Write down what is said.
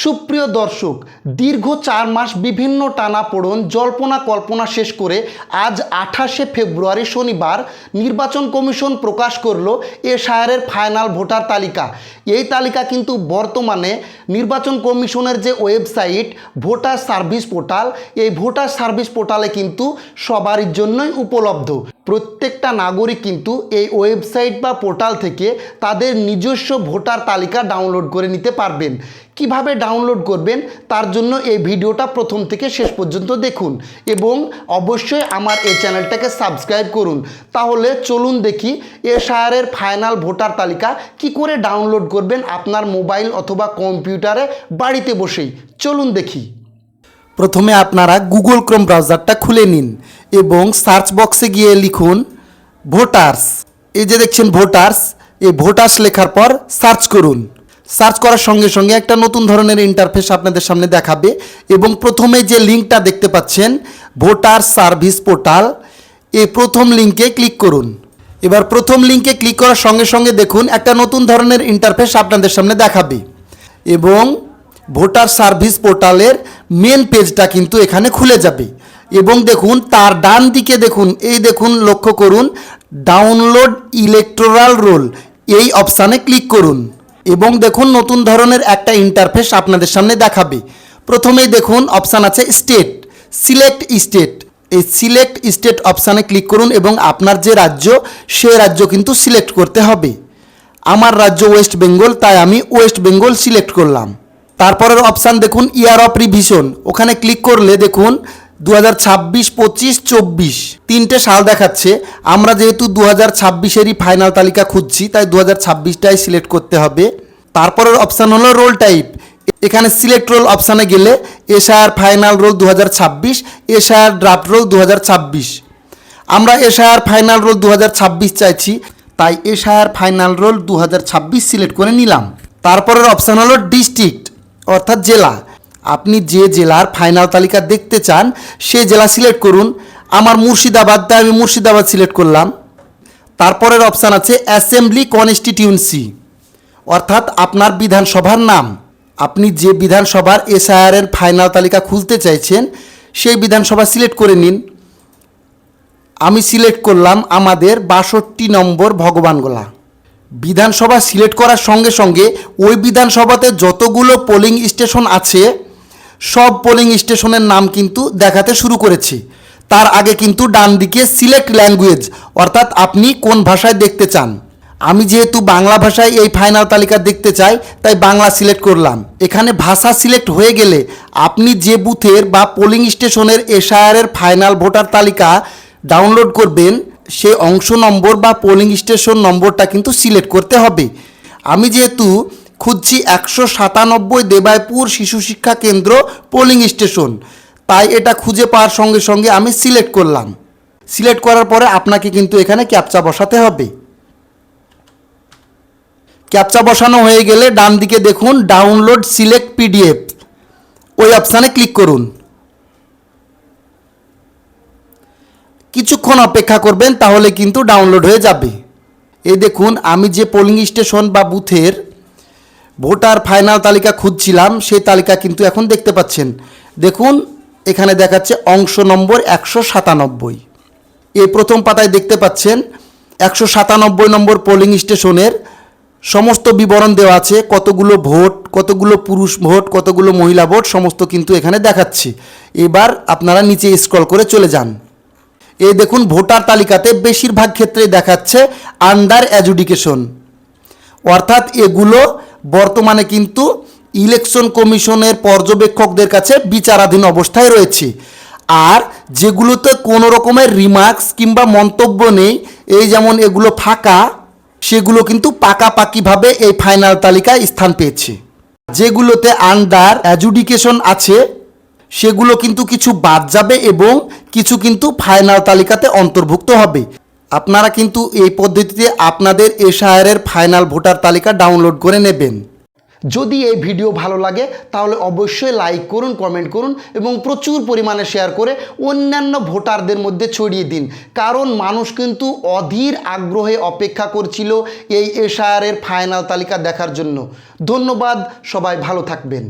সুপ্রিয় দর্শক, দীর্ঘ 4 মাস বিভিন্ন টানাপোড়েন জল্পনা কল্পনা শেষ করে আজ 28শে ফেব্রুয়ারি শনিবার নির্বাচন কমিশন প্রকাশ করলো এসআইআরের ফাইনাল ভোটার তালিকা। এই তালিকা কিন্তু বর্তমানে নির্বাচন কমিশনের যে ওয়েবসাইট ভোটার সার্ভিস পোর্টাল, এই ভোটার সার্ভিস পোর্টালে কিন্তু সবারই জন্যই উপলব্ধ। প্রত্যেকটা নাগরিক কিন্তু এই ওয়েবসাইট বা পোর্টাল থেকে তাদের নিজস্ব ভোটার তালিকা ডাউনলোড করে নিতে পারবেন। কিভাবে ডাউনলোড করবেন তার জন্য এই ভিডিওটা প্রথম থেকে শেষ পর্যন্ত দেখুন এবং অবশ্যই আমার এই চ্যানেলটাকে সাবস্ক্রাইব করুন। তাহলে চলুন দেখি এসআইআরের ফাইনাল ভোটার তালিকা কি করে ডাউনলোড করবেন আপনার মোবাইল অথবা কম্পিউটারে বাড়িতে বসেই। চলুন দেখি। প্রথমে আপনারা গুগল ক্রোম ব্রাউজারটা খুলে নিন এবং সার্চ বক্সে গিয়ে লিখুন ভোটার্স। এই যে দেখছেন ভোটার্স, এই ভোটার্স লেখার পর সার্চ করুন। সার্চ করার সঙ্গে সঙ্গে একটা নতুন ধরনের ইন্টারফেস আপনাদের সামনে দেখাবে এবং প্রথমে যে লিঙ্কটা দেখতে পাচ্ছেন ভোটার সার্ভিস পোর্টাল, এই প্রথম লিঙ্কে ক্লিক করুন। এবার প্রথম লিঙ্কে ক্লিক করার সঙ্গে সঙ্গে দেখুন একটা নতুন ধরনের ইন্টারফেস আপনাদের সামনে দেখাবে এবং ভোটার সার্ভিস পোর্টালের মেন পেজটা কিন্তু এখানে খুলে যাবে এবং দেখুন তার ডান দিকে দেখুন, এই দেখুন লক্ষ্য করুন ডাউনলোড ইলেকটোরাল রোল, এই অপশানে ক্লিক করুন এবং দেখুন নতুন ধরনের একটা ইন্টারফেস আপনাদের সামনে দেখাবে। প্রথমেই দেখুন অপশান আছে স্টেট, সিলেক্ট স্টেট। এই সিলেক্ট স্টেট অপশানে ক্লিক করুন এবং আপনার যে রাজ্য সে রাজ্য কিন্তু সিলেক্ট করতে হবে। আমার রাজ্য ওয়েস্ট বেঙ্গল, তাই আমি ওয়েস্ট বেঙ্গল সিলেক্ট করলাম। তারপরের অপশান দেখুন ইয়ার অফ রিভিশন, ওখানে ক্লিক করলে দেখুন 2026, 25, 24 তিনটে সাল দেখাচ্ছে। আমরা যেহেতু 2026-এরই ফাইনাল তালিকা খুঁজছি তাই 2026টাই সিলেক্ট করতে হবে। তারপরের অপশান হলো রোল টাইপ, এখানে সিলেক্ট রোল অপশানে গেলে SIR final role 2026, SIR draft roll 2026। আমরা এসআইআর ফাইনাল রোল 2026 চাইছি, তাই এসআইআর ফাইনাল রোল 2026 সিলেক্ট করে নিলাম। তারপরের অপশান হলো ডিস্ট্রিক্ট অর্থাৎ জেলা, আপনি যে জেলার ফাইনাল তালিকা দেখতে চান সেই জেলা সিলেক্ট করুন। আমার মুর্শিদাবাদ, তাই আমি মুর্শিদাবাদ সিলেক্ট করলাম। তারপরের অপশান আছে অ্যাসেম্বলি কনস্টিটিউয়েন্সি অর্থাৎ আপনার বিধানসভার নাম। আপনি যে বিধানসভার এসআইআরের ফাইনাল তালিকা খুঁজতে চাইছেন সেই বিধানসভা সিলেক্ট করে নিন। আমি সিলেক্ট করলাম আমাদের 62 নম্বর ভগবানগোলা। বিধানসভা সিলেক্ট করার সঙ্গে সঙ্গে ওই বিধানসভাতে যতগুলো পোলিং স্টেশন আছে সব পোলিং স্টেশনের নাম কিন্তু দেখাতে শুরু করেছে। তার আগে কিন্তু ডান দিকে সিলেক্ট ল্যাঙ্গুয়েজ অর্থাৎ আপনি কোন ভাষায় দেখতে চান। আমি যেহেতু বাংলা ভাষায় এই ফাইনাল তালিকা দেখতে চাই তাই বাংলা সিলেক্ট করলাম। এখানে ভাষা সিলেক্ট হয়ে গেলে আপনি যে বুথের বা পোলিং স্টেশনের এসআইআরের ফাইনাল ভোটার তালিকা ডাউনলোড করবেন সেই অংশ নম্বর বা পোলিং স্টেশন নম্বরটা কিন্তু সিলেক্ট করতে হবে। আমি যেহেতু খুঁজছি 197 দেবায়পুর শিশু শিক্ষা কেন্দ্র পোলিং স্টেশন, তাই এটা খুঁজে পাওয়ার সঙ্গে সঙ্গে আমি সিলেক্ট করলাম। সিলেক্ট করার পরে আপনাকে কিন্তু এখানে ক্যাপচা বসাতে হবে। ক্যাপচা বসানো হয়ে গেলে ডান দিকে দেখুন ডাউনলোড সিলেক্ট পিডিএফ, ওই অপশানে ক্লিক করুন। কিছুক্ষণ অপেক্ষা করবেন তাহলে কিন্তু ডাউনলোড হয়ে যাবে। এই দেখুন আমি যে পোলিং স্টেশন বা বুথের ভোটার ফাইনাল তালিকা খুঁজছিলাম সেই তালিকা কিন্তু এখন দেখতে পাচ্ছেন। দেখুন এখানে দেখাচ্ছে অংশ নম্বর 197। এই প্রথম পাতায় দেখতে পাচ্ছেন 197 নম্বর পোলিং স্টেশনের সমস্ত বিবরণ দেওয়া আছে, কতগুলো ভোট, কতগুলো পুরুষ ভোট, কতগুলো মহিলা ভোট সমস্ত কিন্তু এখানে দেখাচ্ছে। এবার আপনারা নিচে স্ক্রল করে চলে যান। এই দেখুন ভোটার তালিকাতে বেশিরভাগ ক্ষেত্রে দেখাচ্ছে আন্ডার অ্যাডজুডিকেশন অর্থাৎ এগুলো বর্তমানে কিন্তু ইলেকশন কমিশনের পর্যবেক্ষকদের কাছে বিচারাধীন অবস্থায় রয়েছে। আর যেগুলোতে কোনো রকমের রিমার্কস কিংবা মন্তব্য নেই, এই যেমন এগুলো ফাঁকা, সেগুলো কিন্তু পাকাপাকিভাবে এই ফাইনাল তালিকায় স্থান পেয়েছে। যেগুলোতে আন্ডার অ্যাডজুডিকেশন আছে সেগুলো কিন্তু কিছু বাদ যাবে এবং কিছু কিন্তু ফাইনাল তালিকাতে অন্তর্ভুক্ত হবে। আপনারা কিন্তু এই পদ্ধতিতে আপনাদের এসআইআরের ফাইনাল ভোটার তালিকা ডাউনলোড করে নেবেন। যদি এই ভিডিও ভালো লাগে তাহলে অবশ্যই লাইক করুন, কমেন্ট করুন এবং প্রচুর পরিমাণে শেয়ার করে অন্যান্য ভোটারদের মধ্যে ছড়িয়ে দিন, কারণ মানুষ কিন্তু অধীর আগ্রহে অপেক্ষা করছিল এই এসআইআরের ফাইনাল তালিকা দেখার জন্য। ধন্যবাদ, সবাই ভালো থাকবেন।